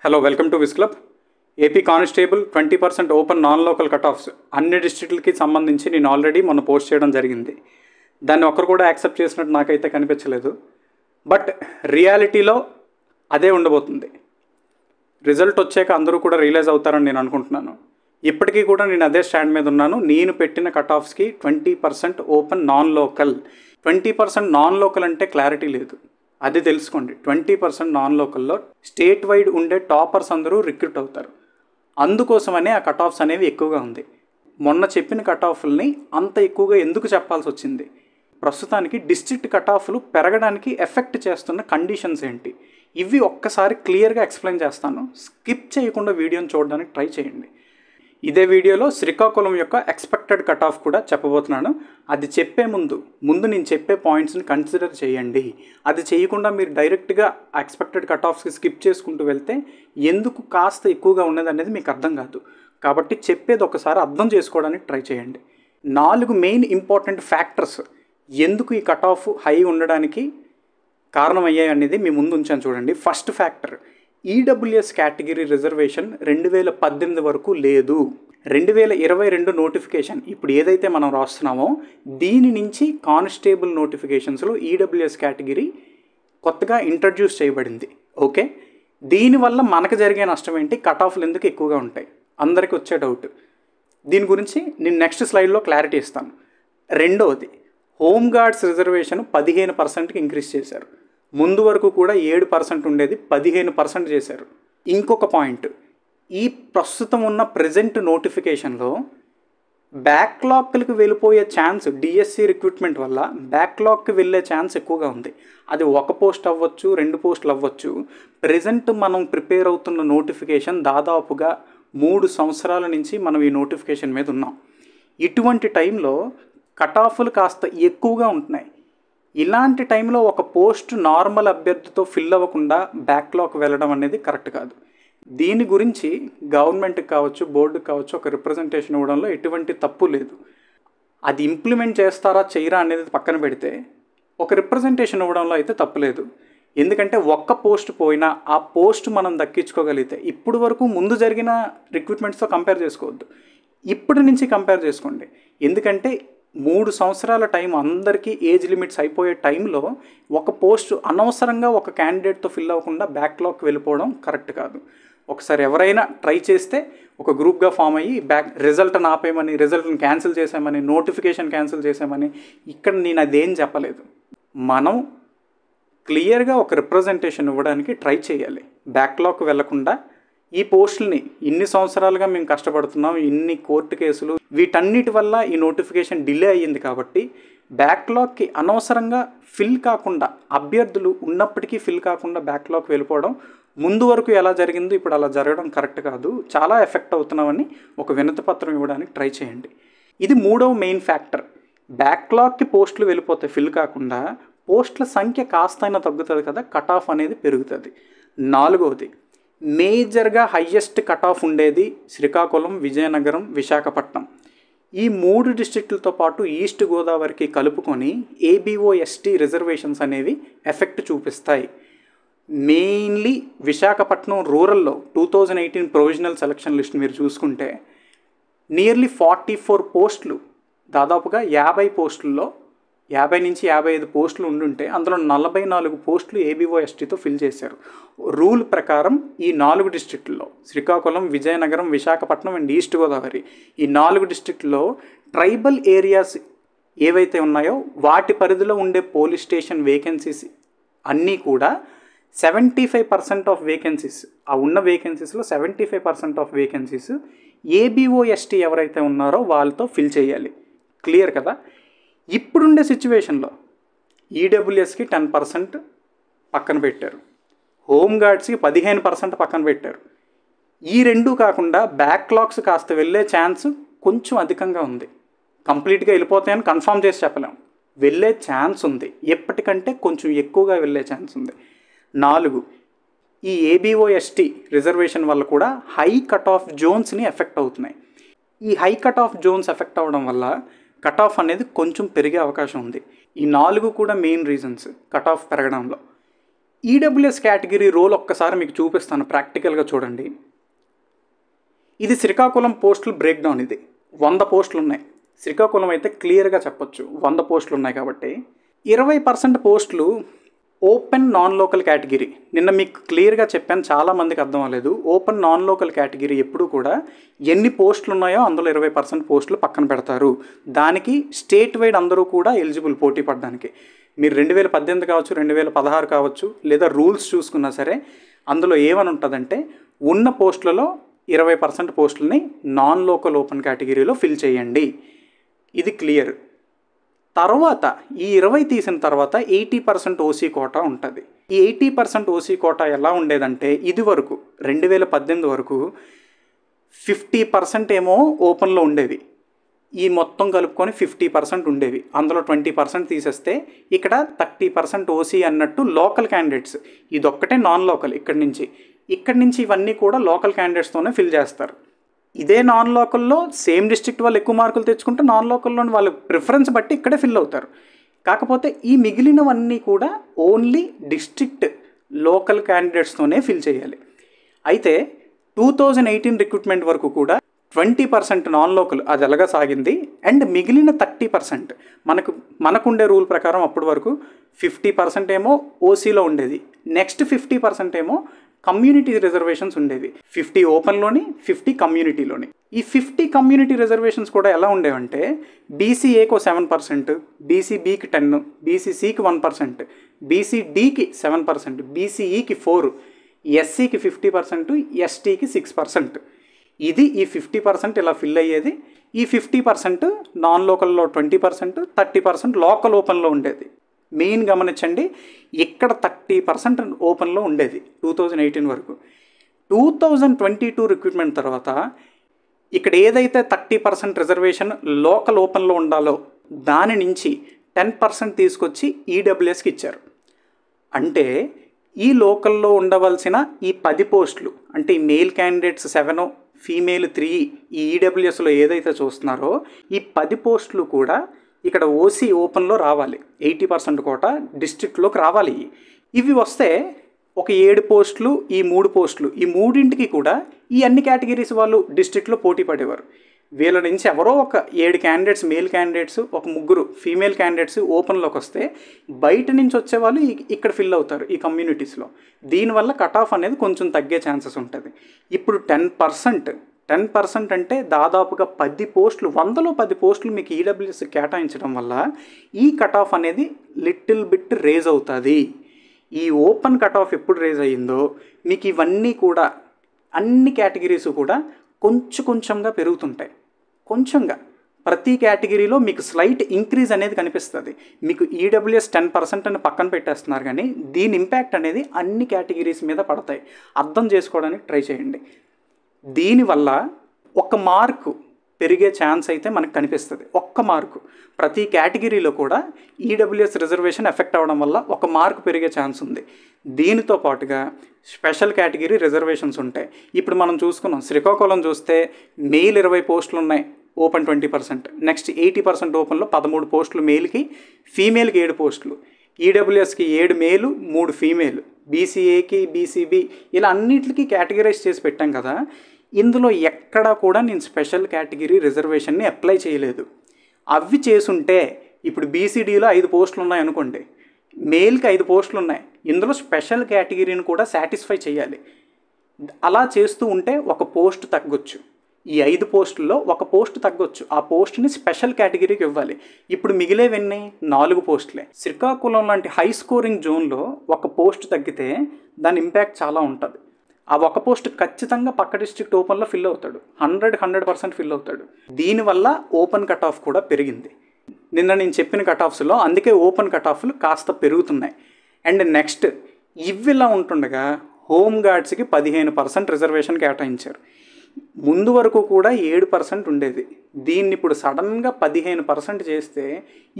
Hello welcome to Vis club. AP constable 20% open non local cut offs అన్ని డిస్ట్రిక్ట్లకి సంబంధించి నేను ఆల్రెడీ మొన్న పోస్ట్ చేయడం జరిగింది. దాన్ని ఒక్కరు కూడా యాక్సెప్ట్ చేసినట్టు నాకైతే కనిపించలేదు. బట్ రియాలిటీలో అదే ఉండబోతుంది. రిజల్ట్ వచ్చాక అందరూ కూడా రియలైజ్ అవుతారని నేను అనుకుంటున్నాను. ఇప్పటికీ కూడా నేను అదే స్టాండ్ మీద ఉన్నాను. నేను పెట్టిన కట్ ఆఫ్స్కి 20% open non local. 20% non local అంటే క్లారిటీ లేదు, అది తెలుసుకోండి. 20% నాన్ లోకల్లో స్టేట్ వైడ్ ఉండే టాపర్స్ అందరూ రిక్రూట్ అవుతారు. అందుకోసమనే ఆ కట్ ఆఫ్స్ అనేవి ఎక్కువగా ఉంది. మొన్న చెప్పిన కట్ ఆఫ్లని అంత ఎక్కువగా ఎందుకు చెప్పాల్సి వచ్చింది? ప్రస్తుతానికి డిస్ట్రిక్ట్ కట్ ఆఫ్లు పెరగడానికి ఎఫెక్ట్ చేస్తున్న కండిషన్స్ ఏంటి, ఇవి ఒక్కసారి క్లియర్గా ఎక్స్ప్లెయిన్ చేస్తాను. స్కిప్ చేయకుండా వీడియోని చూడడానికి ట్రై చేయండి. ఇదే వీడియోలో శ్రీకాకుళం యొక్క ఎక్స్పెక్టెడ్ కట్ ఆఫ్ కూడా చెప్పబోతున్నాను. అది చెప్పే ముందు నేను చెప్పే పాయింట్స్ని కన్సిడర్ చేయండి. అది చేయకుండా మీరు డైరెక్ట్గా ఎక్స్పెక్టెడ్ కట్ ఆఫ్స్కి స్కిప్ చేసుకుంటూ వెళ్తే ఎందుకు కాస్త ఎక్కువగా ఉన్నది అనేది మీకు అర్థం కాదు. కాబట్టి చెప్పేది ఒకసారి అర్థం చేసుకోవడానికి ట్రై చేయండి. 4 మెయిన్ ఇంపార్టెంట్ ఫ్యాక్టర్స్ ఎందుకు ఈ కట్ ఆఫ్ హై ఉండడానికి కారణమయ్యాయి అనేది మీ ముందు ఉంచాను చూడండి. First factor, EWS category reservation 2018 వరకు లేదు. 2022 నోటిఫికేషన్ ఇప్పుడు ఏదైతే మనం రాస్తున్నామో దీని నుంచి కానిస్టేబుల్ నోటిఫికేషన్స్లో ఈడబ్ల్యూఎస్ కేటగిరీ కొత్తగా ఇంట్రడ్యూస్ చేయబడింది. ఓకే, దీనివల్ల మనకు జరిగే నష్టం ఏంటి, కట్ ఆఫ్లు ఎందుకు ఎక్కువగా ఉంటాయి, అందరికీ వచ్చే డౌట్. దీని గురించి నేను నెక్స్ట్ స్లైడ్లో క్లారిటీ ఇస్తాను. రెండవది, హోమ్ గార్డ్స్ రిజర్వేషన్ 15%కి ఇంక్రీజ్ చేశారు. ముందు వరకు కూడా 7% ఉండేది, 15% చేశారు. ఇంకొక పాయింట్, ఈ ప్రస్తుతం ఉన్న ప్రజెంట్ నోటిఫికేషన్లో బ్యాక్లాగ్కి వెళ్ళిపోయే ఛాన్స్, డిఎస్సి రిక్రూట్మెంట్ వల్ల బ్యాక్లాగ్కి వెళ్ళే ఛాన్స్ ఎక్కువగా ఉంది. అది 1 పోస్ట్ అవ్వచ్చు, 2 పోస్టులు అవ్వచ్చు. ప్రజెంట్ మనం ప్రిపేర్ అవుతున్న నోటిఫికేషన్ దాదాపుగా 3 సంవత్సరాల నుంచి మనం ఈ నోటిఫికేషన్ మీద ఉన్నాం. ఇటువంటి టైంలో కట్ ఆఫ్లు కాస్త ఎక్కువగా ఉంటున్నాయి. ఇలాంటి టైంలో ఒక పోస్ట్ నార్మల్ అభ్యర్థితో ఫిల్ అవ్వకుండా బ్యాక్లాగ్ వెళ్ళడం అనేది కరెక్ట్ కాదు. దీని గురించి గవర్నమెంట్కి కావచ్చు, బోర్డుకి కావచ్చు ఒక రిప్రజెంటేషన్ ఇవ్వడంలో ఎటువంటి తప్పు లేదు. అది ఇంప్లిమెంట్ చేస్తారా చేయరా అనేది పక్కన పెడితే ఒక రిప్రజెంటేషన్ ఇవ్వడంలో అయితే తప్పులేదు. ఎందుకంటే ఒక్క పోస్ట్ పోయినా ఆ పోస్ట్ మనం దక్కించుకోగలిగితే, ఇప్పుడు వరకు ముందు జరిగిన రిక్రూట్మెంట్స్తో కంపేర్ చేసుకోవద్దు, ఇప్పటి నుంచి కంపేర్ చేసుకోండి. ఎందుకంటే 3 సంవత్సరాల టైం, అందరికీ ఏజ్ లిమిట్స్ అయిపోయే టైంలో ఒక పోస్ట్ అనవసరంగా ఒక క్యాండిడేట్తో ఫిల్ అవ్వకుండా బ్యాక్లాగ్కి వెళ్ళిపోవడం కరెక్ట్ కాదు. ఒకసారి ఎవరైనా ట్రై చేస్తే ఒక గ్రూప్గా ఫామ్ అయ్యి రిజల్ట్ని ఆపేయమని, రిజల్ట్ని క్యాన్సిల్ చేసామని, నోటిఫికేషన్ క్యాన్సిల్ చేసామని, ఇక్కడ నేను అదేం చెప్పలేదు. మనం క్లియర్గా ఒక రిప్రజెంటేషన్ ఇవ్వడానికి ట్రై చేయాలి. బ్యాక్లాగ్కి వెళ్లకుండా ఈ పోస్టుల్ని ఇన్ని సంవత్సరాలుగా మేము కష్టపడుతున్నాం, ఇన్ని కోర్టు కేసులు, వీటన్నిటి వల్ల ఈ నోటిఫికేషన్ డిలే అయ్యింది. కాబట్టి బ్యాక్లాగ్కి అనవసరంగా ఫిల్ కాకుండా, అభ్యర్థులు ఉన్నప్పటికీ ఫిల్ కాకుండా బ్యాక్లాగ్కి వెళ్ళిపోవడం, ముందు వరకు ఎలా జరిగిందో ఇప్పుడు అలా జరగడం కరెక్ట్ కాదు. చాలా ఎఫెక్ట్ అవుతున్నామని ఒక వినతి పత్రం ఇవ్వడానికి ట్రై చేయండి. ఇది 3వ మెయిన్ ఫ్యాక్టర్. బ్యాక్లాగ్కి పోస్టులు వెళ్ళిపోతే ఫిల్ కాకుండా పోస్టుల సంఖ్య కాస్తైనా తగ్గుతుంది కదా, కట్ ఆఫ్ అనేది పెరుగుతుంది. 4వది, మేజర్గా హయ్యెస్ట్ కట్ ఆఫ్ ఉండేది శ్రీకాకుళం, విజయనగరం, విశాఖపట్నం. ఈ 3 డిస్ట్రిక్టులతో పాటు ఈస్ట్ గోదావరికి కలుపుకొని ఏబిఓ ఎస్టీ రిజర్వేషన్స్ అనేవి ఎఫెక్ట్ చూపిస్తాయి. మెయిన్లీ విశాఖపట్నం రూరల్లో 2018 ప్రొవిజనల్ సెలక్షన్ లిస్ట్ మీరు చూసుకుంటే నియర్లీ 44 పోస్టులు, దాదాపుగా 50 పోస్టుల్లో 50 నుంచి 55 పోస్టులు ఉండుంటే అందులో 44 పోస్టులు ఏబిఓ ఎస్టీతో ఫిల్ చేశారు. రూల్ ప్రకారం ఈ 4 డిస్ట్రిక్టుల్లో శ్రీకాకుళం, విజయనగరం, విశాఖపట్నం అండ్ ఈస్ట్ గోదావరి, ఈ 4 డిస్ట్రిక్టుల్లో ట్రైబల్ ఏరియాస్ ఏవైతే ఉన్నాయో వాటి పరిధిలో ఉండే పోలీస్ స్టేషన్ వేకెన్సీస్ అన్నీ కూడా 75% ఆఫ్ వేకెన్సీస్, ఆ ఉన్న వేకెన్సీస్లో 75% ఆఫ్ వేకెన్సీస్ ఏబిఓ ఎస్టీ ఎవరైతే ఉన్నారో వాళ్ళతో ఫిల్ చేయాలి. క్లియర్ కదా? ఇప్పుడుండే సిచ్యువేషన్లో ఈడబ్ల్యూఎస్కి 10% పక్కన పెట్టారు, హోమ్ గార్డ్స్కి 15% పక్కన పెట్టారు. ఈ రెండు కాకుండా బ్యాక్లాగ్స్ కాస్త వెళ్ళే ఛాన్స్ కొంచెం అధికంగా ఉంది. కంప్లీట్గా వెళ్ళిపోతాయని కన్ఫర్మ్ చేసి చెప్పలేము, వెళ్ళే ఛాన్స్ ఉంది. ఎప్పటికంటే కొంచెం ఎక్కువగా వెళ్ళే ఛాన్స్ ఉంది. 4, ఈ ఏబిఓ ఎస్టీ రిజర్వేషన్ వల్ల కూడా హై కట్ ఆఫ్ జోన్స్ని ఎఫెక్ట్ అవుతున్నాయి. ఈ high cut of zones effect అవ్వడం వల్ల కట్ ఆఫ్ అనేది కొంచెం పెరిగే అవకాశం ఉంది. ఈ 4 కూడా మెయిన్ రీజన్స్ కట్ ఆఫ్ పెరగడంలో. ఈడబ్ల్యూఎస్ కేటగిరీ రోల్ ఒక్కసారి మీకు చూపిస్తాను, ప్రాక్టికల్గా చూడండి. ఇది శ్రీకాకుళం పోస్టుల బ్రేక్డౌన్. ఇది 100 పోస్టులు ఉన్నాయి. శ్రీకాకుళం అయితే క్లియర్గా చెప్పొచ్చు 100 పోస్టులు ఉన్నాయి కాబట్టి. 20% పోస్టులు ఓపెన్ నాన్ లోకల్ కేటగిరీ. నిన్న మీకు క్లియర్గా చెప్పాను, చాలామందికి అర్థం అవ్వలేదు. ఓపెన్ నాన్ లోకల్ కేటగిరీ ఎప్పుడు కూడా ఎన్ని పోస్టులు ఉన్నాయో అందులో 20% పోస్టులు పక్కన పెడతారు. దానికి స్టేట్ వైడ్ అందరూ కూడా ఎలిజిబుల్ పోటీ పడడానికి. మీరు 2018 కావచ్చు, 2016 కావచ్చు, లేదా రూల్స్ చూసుకున్నా సరే అందులో ఏమని ఉంటుందంటే ఉన్న పోస్టులలో 20% పోస్టులని నాన్ లోకల్ ఓపెన్ కేటగిరీలో ఫిల్ చేయండి. ఇది క్లియర్. తర్వాత ఈ 20 తీసిన తర్వాత 80% ఓసీ కోటా ఉంటుంది. ఈ 80% ఓసీ కోటా ఎలా ఉండేదంటే ఇది వరకు 2018 వరకు 50% ఏమో ఓపెన్లో ఉండేవి. ఈ మొత్తం కలుపుకొని 50% ఉండేవి. అందులో 20% తీసేస్తే ఇక్కడ 30% ఓసీ అన్నట్టు లోకల్ క్యాండిడేట్స్. ఇదొక్కటే నాన్ లోకల్. ఇక్కడి నుంచి ఇవన్నీ కూడా లోకల్ క్యాండిడేట్స్తోనే ఫిల్ చేస్తారు. ఇదే నాన్ లోకల్లో సేమ్ డిస్ట్రిక్ట్ వాళ్ళు ఎక్కువ మార్కులు తెచ్చుకుంటే నాన్ లోకల్లోని వాళ్ళ ప్రిఫరెన్స్ బట్టి ఇక్కడే ఫిల్ అవుతారు. కాకపోతే ఈ మిగిలినవన్నీ కూడా ఓన్లీ డిస్ట్రిక్ట్ లోకల్ క్యాండిడేట్స్తోనే ఫిల్ చేయాలి. అయితే 2018 రిక్రూట్మెంట్ వరకు కూడా 20% నాన్ లోకల్ అది ఎలాగా సాగింది. అండ్ మిగిలిన 30% మనకుండే రూల్ ప్రకారం అప్పటి వరకు 50% ఏమో ఓసీలో ఉండేది. నెక్స్ట్ 50% ఏమో కమ్యూనిటీ రిజర్వేషన్స్ ఉండేవి. 50 ఓపెన్లోని, 50 కమ్యూనిటీలోని. ఈ 50 కమ్యూనిటీ రిజర్వేషన్స్ కూడా ఎలా ఉండేవంటే బీసీఏకి 7%, బీసీబీకి 10%, బీసీసీకి 1%, బీసీడీకి 7%, బీసీఈకి 4%, ఎస్సీకి 50%, ఎస్టీకి 6%. ఇది ఈ 50% ఇలా ఫిల్ అయ్యేది. ఈ 50% నాన్ లోకల్లో 20%, 30% లోకల్ ఓపెన్లో ఉండేది. మెయిన్ గమనించండి, ఇక్కడ 30% ఓపెన్లో ఉండేది 2018 వరకు. 2022 రిక్రూట్మెంట్ తర్వాత ఇక్కడ ఏదైతే 30% రిజర్వేషన్ లోకల్ ఓపెన్లో ఉండాలో దాని నుంచి 10% తీసుకొచ్చి ఈడబ్ల్యూఎస్కి ఇచ్చారు. అంటే ఈ లోకల్లో ఉండవలసిన ఈ 10 పోస్టులు, అంటే ఈ మెయిల్ క్యాండిడేట్స్ 7, ఫీమేల్ 3, ఈ ఈడబ్ల్యూఎస్లో ఏదైతే చూస్తున్నారో ఈ 10 పోస్టులు కూడా ఇక్కడ ఓసీ ఓపెన్లో రావాలి. 80% కోట డిస్ట్రిక్ట్లోకి రావాలి. ఇవి వస్తే ఒక 7 పోస్టులు, ఈ 3 పోస్టులు, ఈ మూడింటికి కూడా ఈ అన్ని కేటగిరీస్ వాళ్ళు డిస్ట్రిక్ట్లో పోటీ పడేవారు. వీళ్ళ నుంచి ఎవరో ఒక 7 క్యాండిడేట్స్ మేల్ క్యాండిడేట్స్, ఒక 3 ఫీమేల్ క్యాండిడేట్స్ ఓపెన్లోకి వస్తే బయట నుంచి వచ్చేవాళ్ళు ఇక్కడ ఫిల్ అవుతారు ఈ కమ్యూనిటీస్లో. దీనివల్ల కట్ ఆఫ్ అనేది కొంచెం తగ్గే ఛాన్సెస్ ఉంటుంది. ఇప్పుడు 10% అంటే దాదాపుగా 10 పోస్టులు, 100లో 10 పోస్టులు మీకు ఈడబ్ల్యూఎస్ కేటాయించడం వల్ల ఈ కట్ ఆఫ్ అనేది లిటిల్ బిట్ రేజ్ అవుతుంది. ఈ ఓపెన్ కట్ ఆఫ్ ఎప్పుడు రేజ్ అయ్యిందో మీకు ఇవన్నీ కూడా అన్ని కేటగిరీస్ కూడా కొంచెంగా పెరుగుతుంటాయి. కొంచెంగా ప్రతి కేటగిరీలో మీకు స్లైట్ ఇంక్రీజ్ అనేది కనిపిస్తుంది. మీకు ఈడబ్ల్యూఎస్ 10% అని పక్కన పెట్టేస్తున్నారు, కానీ దీని ఇంపాక్ట్ అనేది అన్ని కేటగిరీస్ మీద పడతాయి. అర్థం చేసుకోవడానికి ట్రై చేయండి. దీనివల్ల 1 మార్కు పెరిగే ఛాన్స్ అయితే మనకు కనిపిస్తుంది. 1 మార్కు ప్రతి కేటగిరీలో కూడా ఈడబ్ల్యూఎస్ రిజర్వేషన్ ఎఫెక్ట్ అవ్వడం వల్ల 1 మార్కు పెరిగే ఛాన్స్ ఉంది. దీనితో పాటుగా స్పెషల్ కేటగిరీ రిజర్వేషన్స్ ఉంటాయి. ఇప్పుడు మనం చూసుకున్నాం, శ్రీకాకుళం చూస్తే మెయిల్ 20 పోస్టులు ఉన్నాయి, ఓపెన్ 20%. నెక్స్ట్ 80% ఓపెన్లో 13 పోస్టులు మెయిల్కి, ఫీమేల్కి 7 పోస్టులు, ఈడబ్ల్యూఎస్కి 7 మేలు 3 ఫీమేల్, బీసీఏకి, బీసీబీ ఇలా అన్నిటికీ కేటగిరైజ్ చేసి పెట్టాం కదా. ఇందులో ఎక్కడా కూడా నేను స్పెషల్ కేటగిరీ రిజర్వేషన్ని అప్లై చేయలేదు. అవి చేసుంటే ఇప్పుడు బీసీడీలో 5 పోస్టులు ఉన్నాయి అనుకోండి, మేల్కి 5 పోస్టులు ఉన్నాయి, ఇందులో స్పెషల్ కేటగిరీని కూడా సాటిస్ఫై చేయాలి. అలా చేస్తూ ఉంటే 1 పోస్ట్ తగ్గొచ్చు. ఈ 5 పోస్టుల్లో 1 పోస్ట్ తగ్గొచ్చు. ఆ పోస్ట్ని స్పెషల్ కేటగిరీకి ఇవ్వాలి. ఇప్పుడు మిగిలేవన్నీ 4 పోస్టులే. శ్రీకాకుళం లాంటి హై స్కోరింగ్ జోన్లో 1 పోస్ట్ తగ్గితే దాని ఇంపాక్ట్ చాలా ఉంటుంది. ఆ 1 పోస్ట్ ఖచ్చితంగా పక్క డిస్ట్రిక్ట్ ఓపెన్లో ఫిల్ అవుతాడు, 100% ఫిల్ అవుతాడు. దీనివల్ల ఓపెన్ కట్ ఆఫ్ కూడా పెరిగింది. నిన్న నేను చెప్పిన కట్ ఆఫ్స్లో అందుకే ఓపెన్ కట్ ఆఫ్లు కాస్త పెరుగుతున్నాయి. అండ్ నెక్స్ట్ ఇవిలా ఉంటుండగా హోమ్ గార్డ్స్కి 15% రిజర్వేషన్ కేటాయించారు. ముందు వరకు కూడా 7% ఉండేది. దీన్ని ఇప్పుడు సడన్గా 15% చేస్తే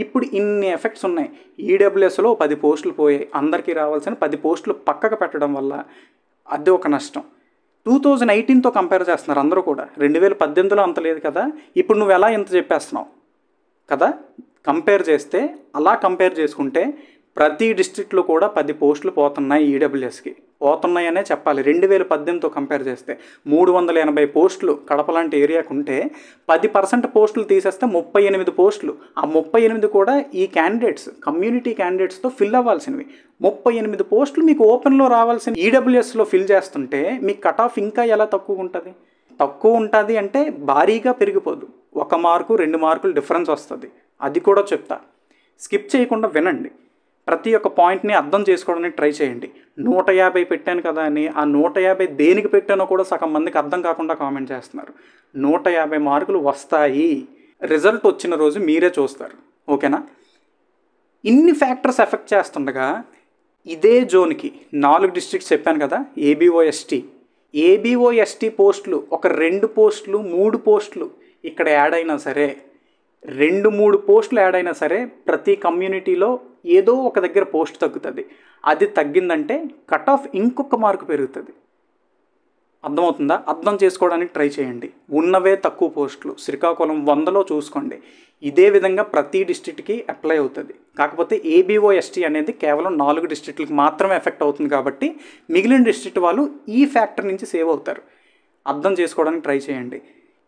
ఇప్పుడు ఇన్ని ఎఫెక్ట్స్ ఉన్నాయి. ఈడబ్ల్యూఎస్లో 10 పోస్టులు పోయాయి. అందరికీ రావాల్సిన 10 పోస్టులు పక్కకు పెట్టడం వల్ల అది ఒక నష్టం. 2018తో కంపేర్ చేస్తున్నారు అందరూ కూడా. 2018లో అంత లేదు కదా, ఇప్పుడు నువ్వు ఎలా ఇంత చెప్పేస్తున్నావు కదా. కంపేర్ చేస్తే అలా కంపేర్ చేసుకుంటే ప్రతి డిస్ట్రిక్ట్లో కూడా 10 పోస్టులు పోతున్నాయి ఈడబ్ల్యూఎస్కి. పోతున్నాయనే చెప్పాలి. 2018తో కంపేర్ చేస్తే 380 పోస్టులు కడప లాంటి ఏరియాకు ఉంటే 10% పోస్టులు తీసేస్తే 38 పోస్టులు. ఆ 38 కూడా ఈ క్యాండిడేట్స్ కమ్యూనిటీ క్యాండిడేట్స్తో ఫిల్ అవ్వాల్సినవి. 38 పోస్టులు మీకు ఓపెన్లో రావాల్సిన ఈడబ్ల్యూఎస్లో ఫిల్ చేస్తుంటే మీకు కట్ ఆఫ్ ఇంకా ఎలా తక్కువ ఉంటుంది? తక్కువ ఉంటుంది అంటే భారీగా పెరిగిపోదు. 1 మార్కు 2 మార్కులు డిఫరెన్స్ వస్తుంది. అది కూడా చెప్తా. స్కిప్ చేయకుండా వినండి. ప్రతి ఒక్క పాయింట్ని అర్థం చేసుకోవడానికి ట్రై చేయండి. 150 పెట్టాను కదా అని ఆ 150 దేనికి పెట్టానో కూడా సగం మందికి అర్థం కాకుండా కామెంట్ చేస్తున్నారు. 150 మార్కులు వస్తాయి. రిజల్ట్ వచ్చిన రోజు మీరే చూస్తారు. ఓకేనా? ఇన్ని ఫ్యాక్టర్స్ ఎఫెక్ట్ చేస్తుండగా ఇదే జోన్కి 4 డిస్ట్రిక్ట్స్ చెప్పాను కదా, ఏబిఓ ఎస్టీ పోస్టులు ఒక 2 పోస్టులు 3 పోస్టులు ఇక్కడ యాడ్ అయినా సరే, 2-3 పోస్టులు యాడ్ అయినా సరే ప్రతి కమ్యూనిటీలో ఏదో ఒక దగ్గర పోస్ట్ తగ్గుతుంది. అది తగ్గిందంటే కట్ ఆఫ్ ఇంకొక మార్కు పెరుగుతుంది. అర్థమవుతుందా? అర్థం చేసుకోవడానికి ట్రై చేయండి. ఉన్నవే తక్కువ పోస్టులు శ్రీకాకుళం 100లో చూసుకోండి. ఇదే విధంగా ప్రతి డిస్ట్రిక్ట్కి అప్లై అవుతుంది. కాకపోతే ఏబిఓ ఎస్టీ అనేది కేవలం 4 డిస్ట్రిక్ట్లకు మాత్రమే ఎఫెక్ట్ అవుతుంది కాబట్టి మిగిలిన డిస్ట్రిక్ట్ వాళ్ళు ఈ ఫ్యాక్టర్ నుంచి సేవ్ అవుతారు. అర్థం చేసుకోవడానికి ట్రై చేయండి.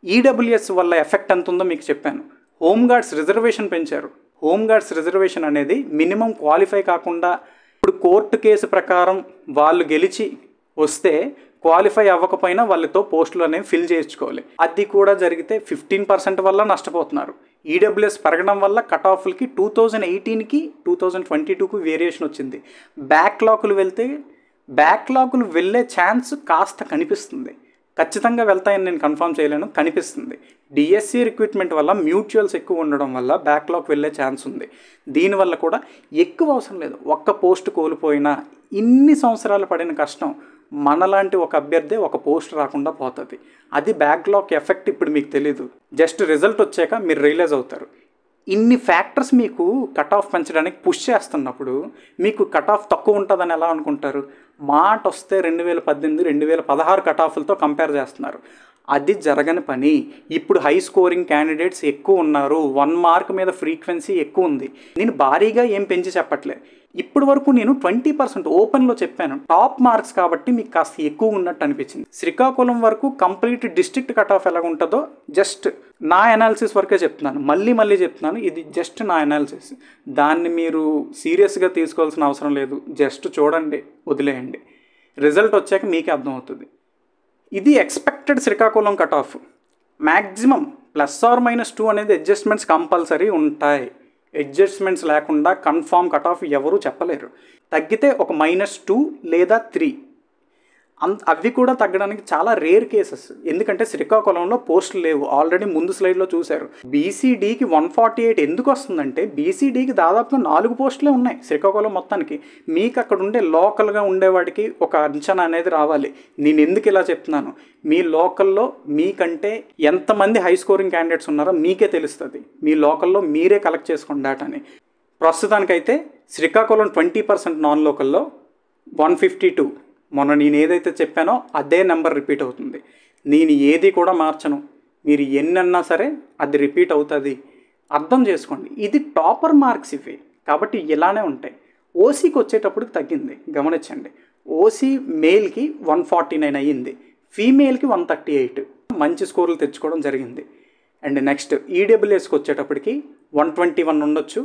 ఈడబ్ల్యూఎస్ వల్ల ఎఫెక్ట్ ఎంత ఉందో మీకు చెప్పాను. హోంగార్డ్స్ రిజర్వేషన్ పెంచారు. హోంగార్డ్స్ రిజర్వేషన్ అనేది మినిమం క్వాలిఫై కాకుండా ఇప్పుడు కోర్టు కేసు ప్రకారం వాళ్ళు గెలిచి వస్తే క్వాలిఫై అవ్వకపోయినా వాళ్ళతో పోస్టులు అనేవి ఫిల్ చేయించుకోవాలి. అది కూడా జరిగితే 15% వల్ల నష్టపోతున్నారు. ఈడబ్ల్యూఎస్ పెరగడం వల్ల కట్ ఆఫ్లకి 2018కి 2022కి వేరియేషన్ వచ్చింది. బ్యాక్లాగులు వెళ్ళే ఛాన్స్ కాస్త కనిపిస్తుంది. ఖచ్చితంగా వెళ్తాయని నేను కన్ఫర్మ్ చేయలేను, కనిపిస్తుంది. డిఎస్సి రిక్రూట్మెంట్ వల్ల మ్యూచువల్స్ ఎక్కువ ఉండడం వల్ల బ్యాక్లాగ్ వెళ్ళే ఛాన్స్ ఉంది. దీనివల్ల కూడా ఎక్కువ అవసరం లేదు. ఒక్క పోస్ట్ కోల్పోయినా ఇన్ని సంవత్సరాలు పడిన కష్టం మనలాంటి ఒక అభ్యర్థి ఒక పోస్ట్ రాకుండా పోతుంది. అది బ్యాక్లాగ్ ఎఫెక్ట్ ఇప్పుడు మీకు తెలీదు. జస్ట్ రిజల్ట్ వచ్చాక మీరు రియలైజ్ అవుతారు. ఇన్ని ఫ్యాక్టర్స్ మీకు కట్ ఆఫ్ పెంచడానికి పుష్ చేస్తున్నప్పుడు మీకు కట్ ఆఫ్ తక్కువ ఉంటుందని ఎలా అనుకుంటారు? మాట వస్తే 2018, 2016 కట్ ఆఫ్లతో కంపేర్ చేస్తున్నారు. అది జరగని పని. ఇప్పుడు హై స్కోరింగ్ క్యాండిడేట్స్ ఎక్కువ ఉన్నారు. 1 మార్క్ మీద ఫ్రీక్వెన్సీ ఎక్కువ ఉంది. నేను భారీగా ఏం పెంచి చెప్పట్లే. ఇప్పటి వరకు నేను 20% ఓపెన్లో చెప్పాను. టాప్ మార్క్స్ కాబట్టి మీకు కాస్త ఎక్కువ ఉన్నట్టు అనిపించింది. శ్రీకాకుళం వరకు కంప్లీట్ డిస్ట్రిక్ట్ కట్ ఆఫ్ ఎలా ఉంటుందో జస్ట్ నా అనాలిసిస్ వరకే చెప్తున్నాను. మళ్ళీ చెప్తున్నాను, ఇది జస్ట్ నా అనాలిసిస్. దాన్ని మీరు సీరియస్గా తీసుకోవాల్సిన అవసరం లేదు. జస్ట్ చూడండి, వదిలేయండి. రిజల్ట్ వచ్చాక మీకే అర్థమవుతుంది. ఇది expected Srikakulam cut off. Maximum +or-2 అనేది అడ్జస్ట్మెంట్స్ కంపల్సరీ ఉంటాయి. అడ్జస్ట్మెంట్స్ లేకుండా కన్ఫామ్ కట్ ఆఫ్ ఎవరూ చెప్పలేరు. తగ్గితే ఒక -2 లేదా 3, అవి కూడా తగ్గడానికి చాలా రేర్ కేసెస్. ఎందుకంటే శ్రీకాకుళంలో పోస్టులు లేవు. ఆల్రెడీ ముందు స్లైడ్లో చూశారు. బీసీడీకి 148 ఎందుకు వస్తుందంటే బీసీడీకి దాదాపుగా 4 పోస్టులే ఉన్నాయి శ్రీకాకుళం మొత్తానికి. మీకు అక్కడ ఉండే లోకల్గా ఉండేవాడికి ఒక అంచనా అనేది రావాలి. నేను ఎందుకు ఇలా చెప్తున్నాను, మీ లోకల్లో మీకంటే ఎంతమంది హై స్కోరింగ్ క్యాండిడేట్స్ ఉన్నారో మీకే తెలుస్తుంది. మీ లోకల్లో మీరే కలెక్ట్ చేసుకోండి డేటాని. ప్రస్తుతానికైతే శ్రీకాకుళం 20% నాన్ లోకల్లో 152. మొన్న నేను ఏదైతే చెప్పానో అదే నెంబర్ రిపీట్ అవుతుంది. నేను ఏది కూడా మార్చను. మీరు ఎన్నన్నా సరే అది రిపీట్ అవుతుంది. అర్థం చేసుకోండి. ఇది టాపర్ మార్క్స్ ఇవి కాబట్టి ఇలానే ఉంటాయి. ఓసీకి వచ్చేటప్పుడు తగ్గింది, గమనించండి. ఓసీ మేల్కి 149 అయ్యింది, ఫీమేల్కి 138. మంచి స్కోర్లు తెచ్చుకోవడం జరిగింది. అండ్ నెక్స్ట్ ఈడబ్ల్యూఎస్కి వచ్చేటప్పటికి 121 ఉండొచ్చు.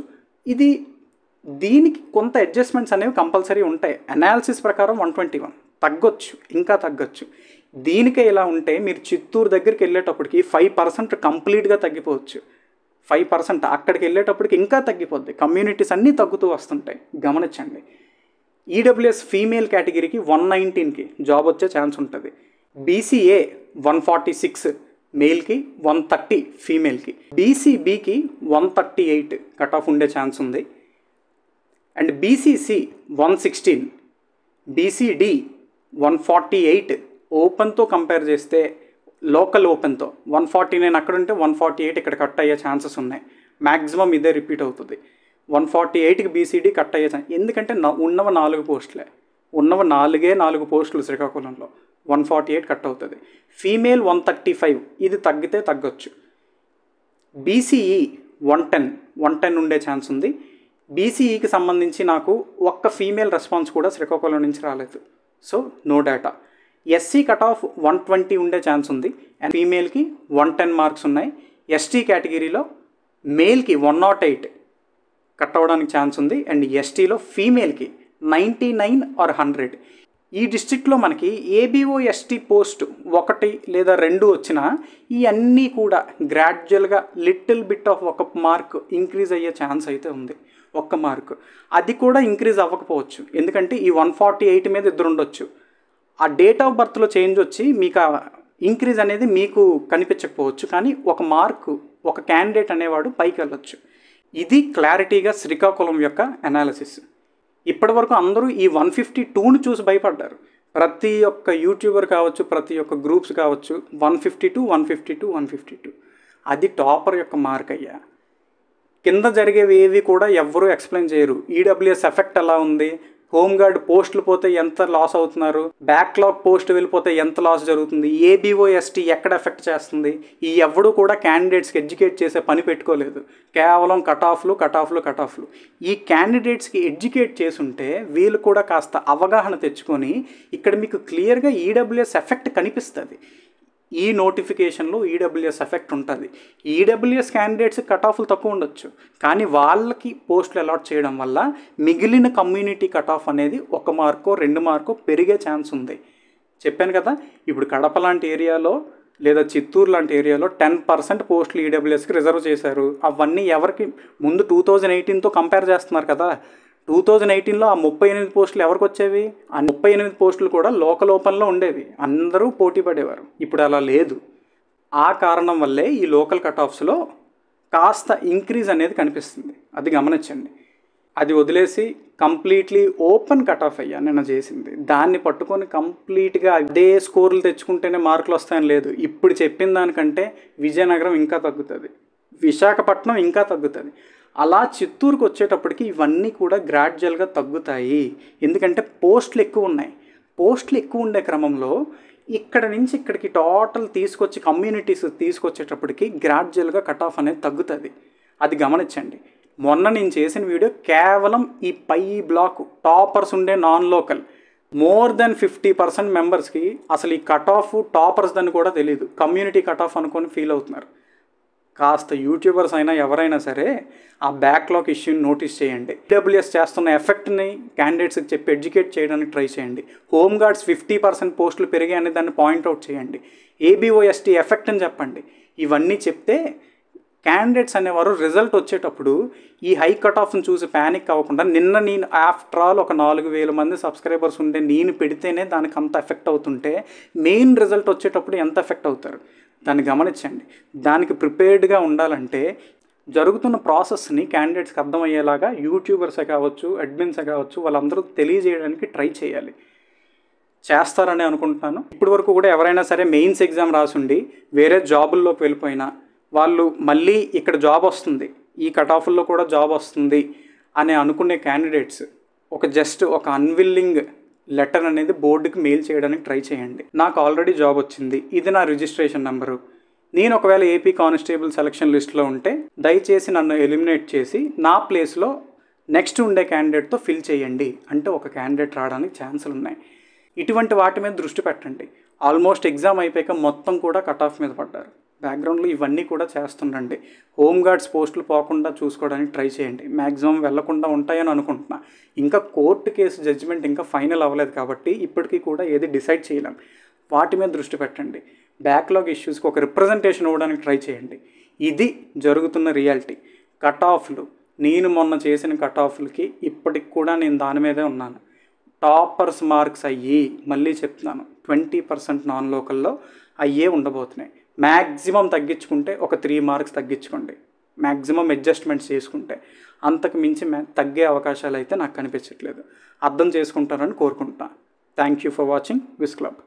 దీనికి కొంత అడ్జస్ట్మెంట్స్ అనేవి కంపల్సరీ ఉంటాయి. అనాలిసిస్ ప్రకారం 121 తగ్గొచ్చు, ఇంకా తగ్గొచ్చు. దీనికే ఇలా ఉంటే మీరు చిత్తూరు దగ్గరికి వెళ్ళేటప్పటికి 5% కంప్లీట్గా తగ్గిపోవచ్చు. 5% అక్కడికి వెళ్ళేటప్పటికి ఇంకా తగ్గిపోద్ది. కమ్యూనిటీస్ అన్నీ తగ్గుతూ వస్తుంటాయి, గమనించండి. ఈడబ్ల్యూఎస్ ఫీమేల్ కేటగిరీకి 119కి జాబ్ వచ్చే ఛాన్స్ ఉంటుంది. బీసీఏ 146 మేల్కి, 130 ఫీమేల్కి. బీసీబీకి 138 కట్ ఆఫ్ ఉండే ఛాన్స్ ఉంది. And BCC 116, BCD 148. ఓపెన్తో కంపేర్ చేస్తే లోకల్ ఓపెన్తో 149 అక్కడ ఉంటే 148 ఇక్కడ కట్ అయ్యే ఛాన్సెస్ ఉన్నాయి. మ్యాక్సిమం ఇదే రిపీట్ అవుతుంది. 148కి బీసీడీ కట్ అయ్యే ఛాన్స్. ఎందుకంటే ఉన్నవ 4 పోస్టులే, ఉన్నవ 4 పోస్టులు శ్రీకాకుళంలో. 148 కట్ అవుతుంది. ఫీమేల్ 135, ఇది తగ్గితే తగ్గొచ్చు. బీసీఈ 110 ఉండే ఛాన్స్ ఉంది. బీసీఈకి సంబంధించి నాకు ఒక్క ఫీమేల్ రెస్పాన్స్ కూడా శ్రీకాకుళం నుంచి రాలేదు. So no data. SC cut off 120 ఉండే ఛాన్స్ ఉంది అండ్ ఫీమేల్కి 110 మార్క్స్ ఉన్నాయి. ఎస్టీ కేటగిరీలో మేల్కి 108 కట్ అవ్వడానికి ఛాన్స్ ఉంది అండ్ ఎస్టీలో ఫీమేల్కి 99 ఆర్ 100. ఈ డిస్ట్రిక్ట్లో మనకి ఏబీఓ ఎస్టీ పోస్ట్ 1 లేదా 2 వచ్చినా ఇవన్నీ కూడా గ్రాడ్యువల్గా little bit of 1 mark increase అయ్యే ఛాన్స్ అయితే ఉంది. 1 మార్క్ అది కూడా ఇంక్రీజ్ అవ్వకపోవచ్చు, ఎందుకంటే ఈ 148 మీద ఇద్దరు ఉండొచ్చు. ఆ డేట్ ఆఫ్ బర్త్లో చేంజ్ వచ్చి మీకు ఆ ఇంక్రీజ్ అనేది మీకు కనిపించకపోవచ్చు, కానీ 1 మార్కు ఒక క్యాండిడేట్ అనేవాడు పైకి వెళ్ళొచ్చు. ఇది క్లారిటీగా శ్రీకాకుళం యొక్క అనాలిసిస్. ఇప్పటివరకు అందరూ ఈ 152ను చూసి భయపడ్డారు. ప్రతి ఒక్క యూట్యూబర్ కావచ్చు, ప్రతి ఒక్క గ్రూప్స్ కావచ్చు 152 152 152 అది టాపర్ యొక్క మార్క్ అయ్యా. కింద జరిగేవి ఏవి కూడా ఎవ్వరూ ఎక్స్ప్లెయిన్ చేయరు. ఈడబ్ల్యూఎస్ ఎఫెక్ట్ ఎలా ఉంది, హోంగార్డ్ పోస్టులు పోతే ఎంత లాస్ అవుతున్నారు, బ్యాక్లాగ్ పోస్ట్ వెళ్ళిపోతే ఎంత లాస్ జరుగుతుంది, ఏబీఓఎస్టీ ఎక్కడ ఎఫెక్ట్ చేస్తుంది, ఈ ఎవ్వడూ కూడా క్యాండిడేట్స్కి ఎడ్యుకేట్ చేసే పని పెట్టుకోలేదు. కేవలం కటాఫ్లు. ఈ క్యాండిడేట్స్కి ఎడ్యుకేట్ చేసుంటే వీళ్ళు కూడా కాస్త అవగాహన తెచ్చుకొని ఇక్కడ మీకు క్లియర్గా ఈడబ్ల్యూఎస్ ఎఫెక్ట్ కనిపిస్తుంది. ఈ నోటిఫికేషన్లో ఈడబ్ల్యూఎస్ ఎఫెక్ట్ ఉంటుంది. ఈడబ్ల్యూఎస్ క్యాండిడేట్స్ కట్ ఆఫ్లు తక్కువ ఉండొచ్చు, కానీ వాళ్ళకి పోస్టులు అలాట్ చేయడం వల్ల మిగిలిన కమ్యూనిటీ కట్ ఆఫ్ అనేది 1 మార్కో 2 మార్కో పెరిగే ఛాన్స్ ఉంది. చెప్పాను కదా, ఇప్పుడు కడప లాంటి ఏరియాలో లేదా చిత్తూరు లాంటి ఏరియాలో 10% పోస్టులు ఈడబ్ల్యూఎస్కి రిజర్వ్ చేశారు. అవన్నీ ఎవరికి ముందు 2018తో కంపేర్ చేస్తున్నారు కదా. 2018లో ఆ 38 పోస్టులు ఎవరికి వచ్చేవి? ఆ 38 పోస్టులు కూడా లోకల్ ఓపెన్లో ఉండేవి, అందరూ పోటీ పడేవారు. ఇప్పుడు అలా లేదు. ఆ కారణం వల్లే ఈ లోకల్ కట్ ఆఫ్స్లో కాస్త ఇంక్రీజ్ అనేది కనిపిస్తుంది. అది గమనించండి. అది వదిలేసి కంప్లీట్లీ ఓపెన్ కట్ ఆఫ్ అయ్యా నిన్న చేసింది. దాన్ని పట్టుకొని కంప్లీట్గా అదే స్కోర్లు తెచ్చుకుంటేనే మార్కులు వస్తాయని లేదు. ఇప్పుడు చెప్పిన దానికంటే విజయనగరం ఇంకా తగ్గుతుంది, విశాఖపట్నం ఇంకా తగ్గుతుంది. అలా చిత్తూరుకు వచ్చేటప్పటికి ఇవన్నీ కూడా గ్రాడ్యువల్గా తగ్గుతాయి. ఎందుకంటే పోస్టులు ఎక్కువ ఉన్నాయి. పోస్టులు ఎక్కువ ఉండే క్రమంలో ఇక్కడ నుంచి ఇక్కడికి టోటల్ తీసుకొచ్చి కమ్యూనిటీస్ తీసుకొచ్చేటప్పటికి గ్రాడ్యువల్గా కట్ ఆఫ్ అనేది తగ్గుతుంది. అది గమనించండి. మొన్న నేను చేసిన వీడియో కేవలం ఈ పై బ్లాక్ టాపర్స్ ఉండే నాన్ లోకల్ మోర్ దెన్ 50% మెంబర్స్కి అసలు ఈ కట్ ఆఫ్ టాపర్స్ దాన్ని కూడా తెలియదు. కమ్యూనిటీ కట్ ఆఫ్ అనుకొని ఫీల్ అవుతున్నారు. కాస్త యూట్యూబర్స్ అయినా ఎవరైనా సరే ఆ బ్యాక్లాగ్ ఇష్యూని నోటీస్ చేయండి. ఈడబ్ల్యూఎస్ చేస్తున్న ఎఫెక్ట్ని క్యాండిడేట్స్కి చెప్పి ఎడ్యుకేట్ చేయడానికి ట్రై చేయండి. హోంగార్డ్స్ 50% పోస్టులు పెరిగాయని దాన్ని పాయింట్అవుట్ చేయండి. ఏబీఓఎస్టీ ఎఫెక్ట్ అని చెప్పండి. ఇవన్నీ చెప్తే క్యాండిడేట్స్ అనేవారు రిజల్ట్ వచ్చేటప్పుడు ఈ హై కట్ ఆఫ్ని చూసి ప్యానిక్ అవ్వకుండా, నిన్న నేను ఆఫ్టర్ ఆల్ ఒక 4000 మంది సబ్స్క్రైబర్స్ ఉంటే నేను పెడితేనే దానికి అంత ఎఫెక్ట్ అవుతుంటే మెయిన్ రిజల్ట్ వచ్చేటప్పుడు ఎంత ఎఫెక్ట్ అవుతారు దాన్ని గమనించండి. దానికి ప్రిపేర్డ్గా ఉండాలంటే జరుగుతున్న ప్రాసెస్ని క్యాండిడేట్స్కి అర్థమయ్యేలాగా యూట్యూబర్సే కావచ్చు, అడ్మిన్సే కావచ్చు, వాళ్ళందరూ తెలియజేయడానికి ట్రై చేయాలి. చేస్తారని అనుకుంటున్నాను. ఇప్పటి వరకు కూడా ఎవరైనా సరే మెయిన్స్ ఎగ్జామ్ రాసుండి వేరే జాబుల్లోకి వెళ్ళిపోయినా వాళ్ళు మళ్ళీ ఇక్కడ జాబ్ వస్తుంది, ఈ కట్ ఆఫ్ల్లో కూడా జాబ్ వస్తుంది అని అనుకునే క్యాండిడేట్స్ జస్ట్ ఒక అన్విల్లింగ్ లెటర్ అనేది బోర్డుకి మెయిల్ చేయడానికి ట్రై చేయండి. నాకు ఆల్రెడీ జాబ్ వచ్చింది, ఇది నా రిజిస్ట్రేషన్ నెంబరు, నేను ఒకవేళ ఏపీ కానిస్టేబుల్ సెలక్షన్ లిస్ట్లో ఉంటే దయచేసి నన్ను ఎలిమినేట్ చేసి నా ప్లేస్లో నెక్స్ట్ ఉండే క్యాండిడేట్తో ఫిల్ చేయండి అంటే ఒక క్యాండిడేట్ రావడానికి ఛాన్సులు ఉన్నాయి. ఇటువంటి వాటి మీద దృష్టి పెట్టండి. ఆల్మోస్ట్ ఎగ్జామ్ అయిపోయాక మొత్తం కూడా కట్ ఆఫ్ మీద పడ్డారు. బ్యాక్గ్రౌండ్లో ఇవన్నీ కూడా చేస్తుండండి. హోంగార్డ్స్ పోస్టులు పోకుండా చూసుకోవడానికి ట్రై చేయండి. మ్యాక్సిమం వెళ్లకుండా ఉంటాయని అనుకుంటున్నా. ఇంకా కోర్టు కేసు జడ్జిమెంట్ ఇంకా ఫైనల్ అవ్వలేదు కాబట్టి ఇప్పటికీ కూడా ఏది డిసైడ్ చేయలేం. వాటి మీద దృష్టి పెట్టండి. బ్యాక్లాగ్ ఇష్యూస్కి ఒక రిప్రజెంటేషన్ ఇవ్వడానికి ట్రై చేయండి. ఇది జరుగుతున్న రియాలిటీ. కట్ ఆఫ్లు నేను మొన్న చేసిన కట్ ఆఫ్లకి ఇప్పటికి కూడా నేను దాని మీదే ఉన్నాను. టాపర్స్ మార్క్స్ అయ్యి మళ్ళీ చెప్తున్నాను 20% నాన్ లోకల్లో అయ్యే ఉండబోతున్నాయి. మ్యాక్సిమం తగ్గించుకుంటే ఒక 3 మార్క్స్ తగ్గించుకోండి, మ్యాక్సిమం అడ్జస్ట్మెంట్స్ చేసుకుంటే. అంతకు మించి తగ్గే అవకాశాలు అయితే నాకు కనిపించట్లేదు. అర్థం చేసుకుంటారని కోరుకుంటున్నాను. Thank you for watching Vis club.